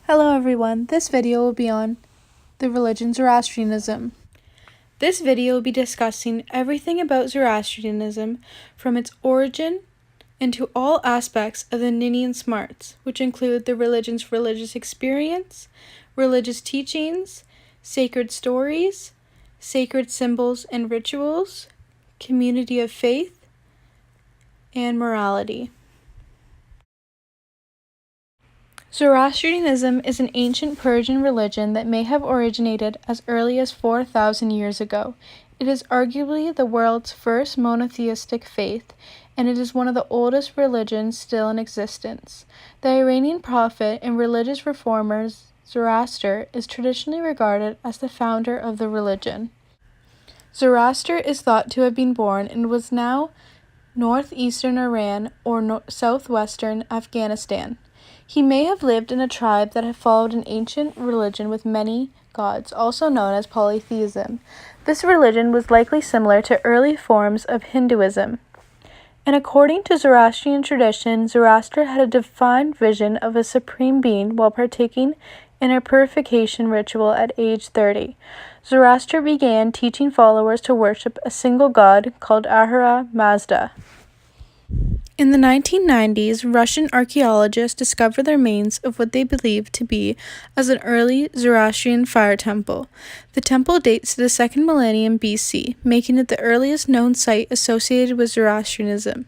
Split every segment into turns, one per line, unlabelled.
Hello everyone, this video will be on the religion Zoroastrianism. This video will be discussing everything about Zoroastrianism from its origin into all aspects of the Ninian Smarts, which include the religion's religious experience, religious teachings, sacred stories, sacred symbols and rituals, community of faith, and morality. Zoroastrianism is an ancient Persian religion that may have originated as early as 4,000 years ago. It is arguably the world's first monotheistic faith, and it is one of the oldest religions still in existence. The Iranian prophet and religious reformer Zoroaster is traditionally regarded as the founder of the religion. Zoroaster is thought to have been born in what was now northeastern Iran or southwestern Afghanistan. He may have lived in a tribe that had followed an ancient religion with many gods, also known as polytheism. This religion was likely similar to early forms of Hinduism. And according to Zoroastrian tradition, Zoroaster had a defined vision of a supreme being while partaking in a purification ritual at age 30. Zoroaster began teaching followers to worship a single god called Ahura Mazda. In the 1990s, Russian archaeologists discovered the remains of what they believed to be as an early Zoroastrian fire temple. The temple dates to the 2nd millennium BC, making it the earliest known site associated with Zoroastrianism.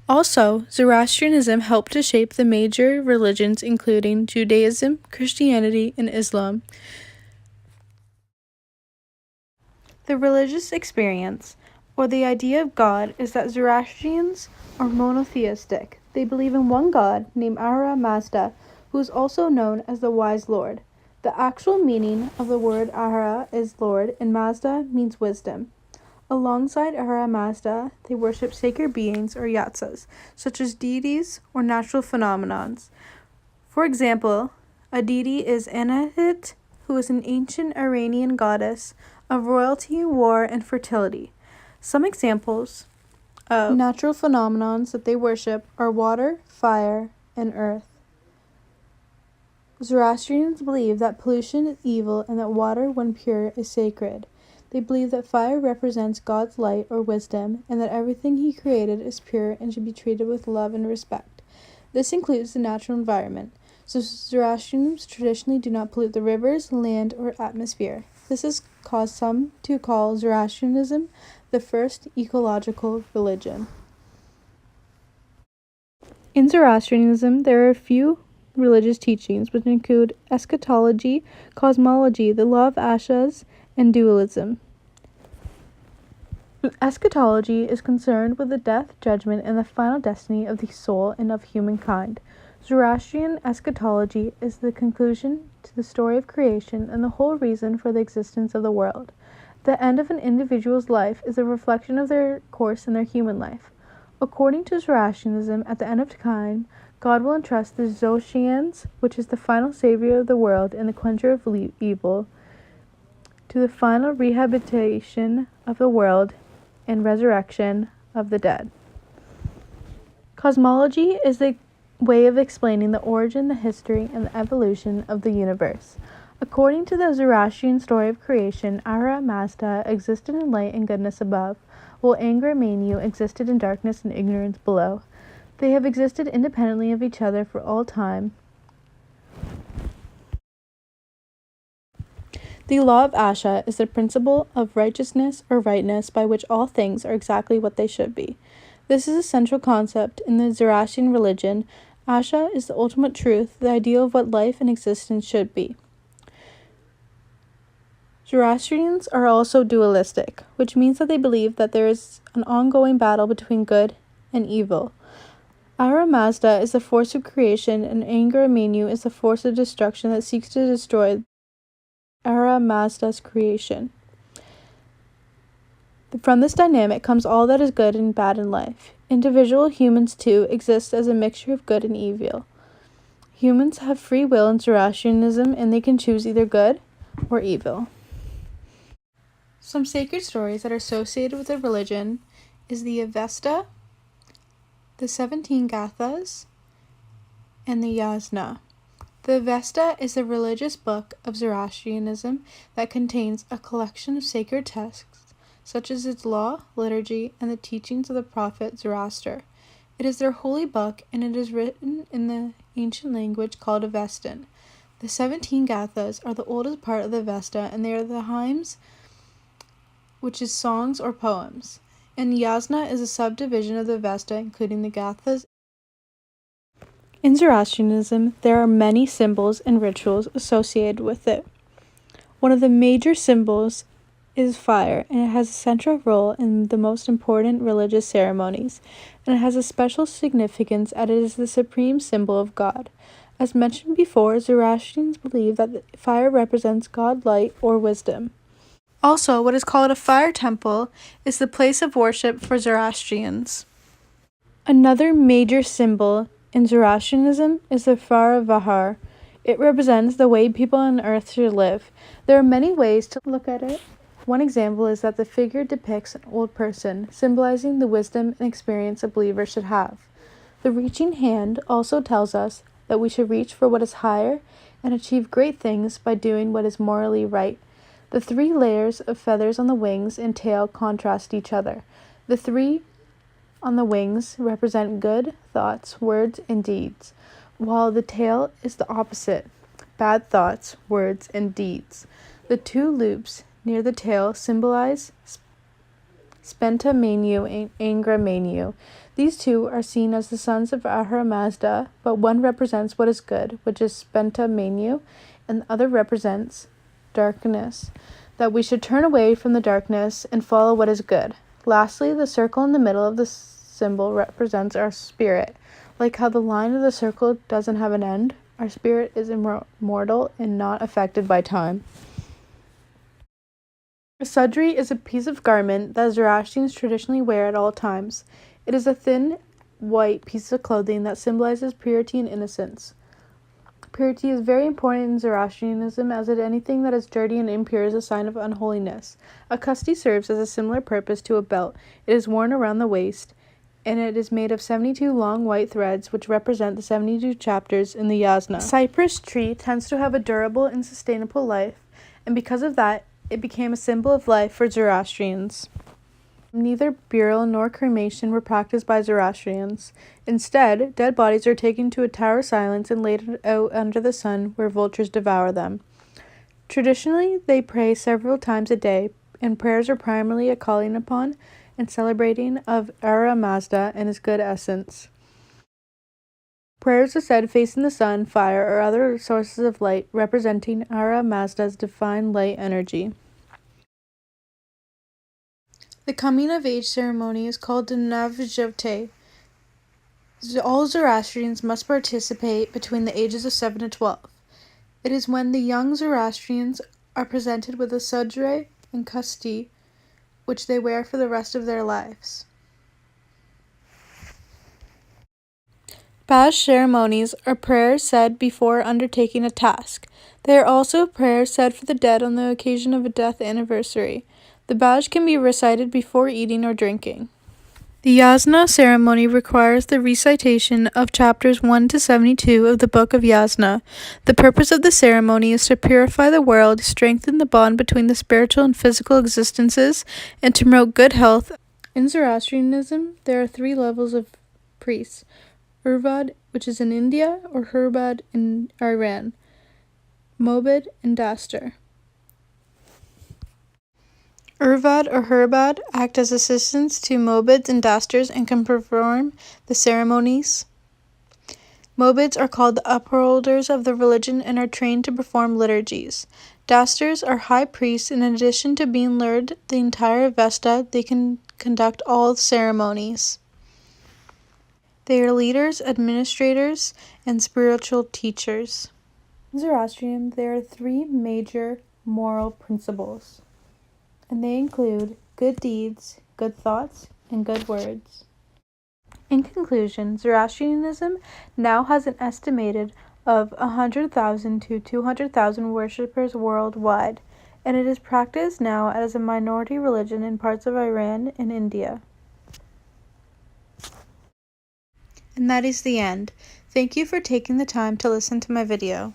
Also, Zoroastrianism helped to shape the major religions including Judaism, Christianity, and Islam. The religious experience, or the idea of God, is that Zoroastrians are monotheistic. They believe in one God named Ahura Mazda, who is also known as the Wise Lord. The actual meaning of the word Ahura is Lord, and Mazda means wisdom. Alongside Ahura Mazda, they worship sacred beings or yatsas, such as deities or natural phenomenons. For example, a deity is Anahit, who is an ancient Iranian goddess of royalty, war, and fertility. Some examples of natural phenomenons that they worship are water, fire, and earth. Zoroastrians believe that pollution is evil and that water, when pure, is sacred. They believe that fire represents God's light or wisdom, and that everything He created is pure and should be treated with love and respect. This includes the natural environment, so Zoroastrians traditionally do not pollute the rivers, land, or atmosphere. This has caused some to call Zoroastrianism the first ecological religion. In Zoroastrianism, there are a few religious teachings which include eschatology, cosmology, the law of ashas, and dualism. Eschatology is concerned with the death, judgment, and the final destiny of the soul and of humankind. Zoroastrian eschatology is the conclusion to the story of creation and the whole reason for the existence of the world. The end of an individual's life is a reflection of their course in their human life. According to Zoroastrianism, at the end of time, God will entrust the Zoshians, which is the final savior of the world and the quencher of evil, to the final rehabilitation of the world and resurrection of the dead. Cosmology is the way of explaining the origin, the history, and the evolution of the universe. According to the Zoroastrian story of creation, Ahura Mazda existed in light and goodness above, while anger and manu existed in darkness and ignorance below. They have existed independently of each other for all time. The law of Asha is the principle of righteousness or rightness by which all things are exactly what they should be. This is a central concept in the Zoroastrian religion. Asha is the ultimate truth, the ideal of what life and existence should be. Zoroastrians are also dualistic, which means that they believe that there is an ongoing battle between good and evil. Ahura Mazda is the force of creation, and anger manu is the force of destruction that seeks to destroy Ahura Mazda's creation. From this dynamic comes all that is good and bad in life. Individual humans, too, exist as a mixture of good and evil. Humans have free will in Zoroastrianism, and they can choose either good or evil. Some sacred stories that are associated with the religion is the Avesta, the 17 Gathas, and the Yasna. The Avesta is a religious book of Zoroastrianism that contains a collection of sacred texts, such as its law, liturgy, and the teachings of the prophet Zoroaster. It is their holy book, and it is written in the ancient language called Avestan. The 17 Gathas are the oldest part of the Avesta, and they are the hymns, which is songs or poems. And Yasna is a subdivision of the Avesta, including the Gathas. In Zoroastrianism, there are many symbols and rituals associated with it. One of the major symbols is fire, and it has a central role in the most important religious ceremonies, and it has a special significance as it is the supreme symbol of God. As mentioned before, Zoroastrians believe that fire represents God, light, or wisdom. Also, what is called a fire temple is the place of worship for Zoroastrians. Another major symbol in Zoroastrianism is the Far Vahar. It represents the way people on earth should live. There are many ways to look at it. One example is that the figure depicts an old person, symbolizing the wisdom and experience a believer should have. The reaching hand also tells us that we should reach for what is higher and achieve great things by doing what is morally right. The 3 layers of feathers on the wings and tail contrast each other. The 3 on the wings represent good thoughts, words, and deeds, while the tail is the opposite, bad thoughts, words, and deeds. The 2 loops near the tail symbolize Spenta Manu and Angra Manu. These 2 are seen as the sons of Ahura Mazda, but one represents what is good, which is Spenta Manu, and the other represents darkness, that we should turn away from the darkness and follow what is good. Lastly, the circle in the middle of the symbol represents our spirit. Like how the line of the circle doesn't have an end, our spirit is immortal and not affected by time. A sudri is a piece of garment that Zoroastrians traditionally wear at all times. It is a thin, white piece of clothing that symbolizes purity and innocence. Purity is very important in Zoroastrianism, as anything that is dirty and impure is a sign of unholiness. A kusti serves as a similar purpose to a belt. It is worn around the waist, and it is made of 72 long white threads, which represent the 72 chapters in the yasna. A cypress tree tends to have a durable and sustainable life, and because of that, it became a symbol of life for Zoroastrians. Neither burial nor cremation were practiced by Zoroastrians. Instead, dead bodies are taken to a tower of silence and laid out under the sun where vultures devour them. Traditionally, they pray several times a day, and prayers are primarily a calling upon and celebrating of Ahura Mazda and his good essence. Prayers are said facing the sun, fire, or other sources of light, representing Ahura Mazda's divine light energy. The coming of age ceremony is called the Navjotay. All Zoroastrians must participate between the ages of 7 to 12. It is when the young Zoroastrians are presented with a sudre and kusti, which they wear for the rest of their lives. Baj ceremonies are prayers said before undertaking a task. They are also prayers said for the dead on the occasion of a death anniversary. The Baj can be recited before eating or drinking. The Yasna ceremony requires the recitation of chapters 1 to 72 of the Book of Yasna. The purpose of the ceremony is to purify the world, strengthen the bond between the spiritual and physical existences, and to promote good health. In Zoroastrianism, there are 3 levels of priests: Urvad, which is in India, or Hurbad in Iran, Mobid, and Dastar. Urvad or Hurbad act as assistants to Mobids and Dastars and can perform the ceremonies. Mobids are called the upholders of the religion and are trained to perform liturgies. Dastars are high priests. In addition to being learned the entire Vesta, they can conduct all ceremonies. They are leaders, administrators, and spiritual teachers. In Zoroastrianism, there are 3 major moral principles, and they include good deeds, good thoughts, and good words. In conclusion, Zoroastrianism now has an estimated of 100,000 to 200,000 worshippers worldwide, and it is practiced now as a minority religion in parts of Iran and India. And that is the end. Thank you for taking the time to listen to my video.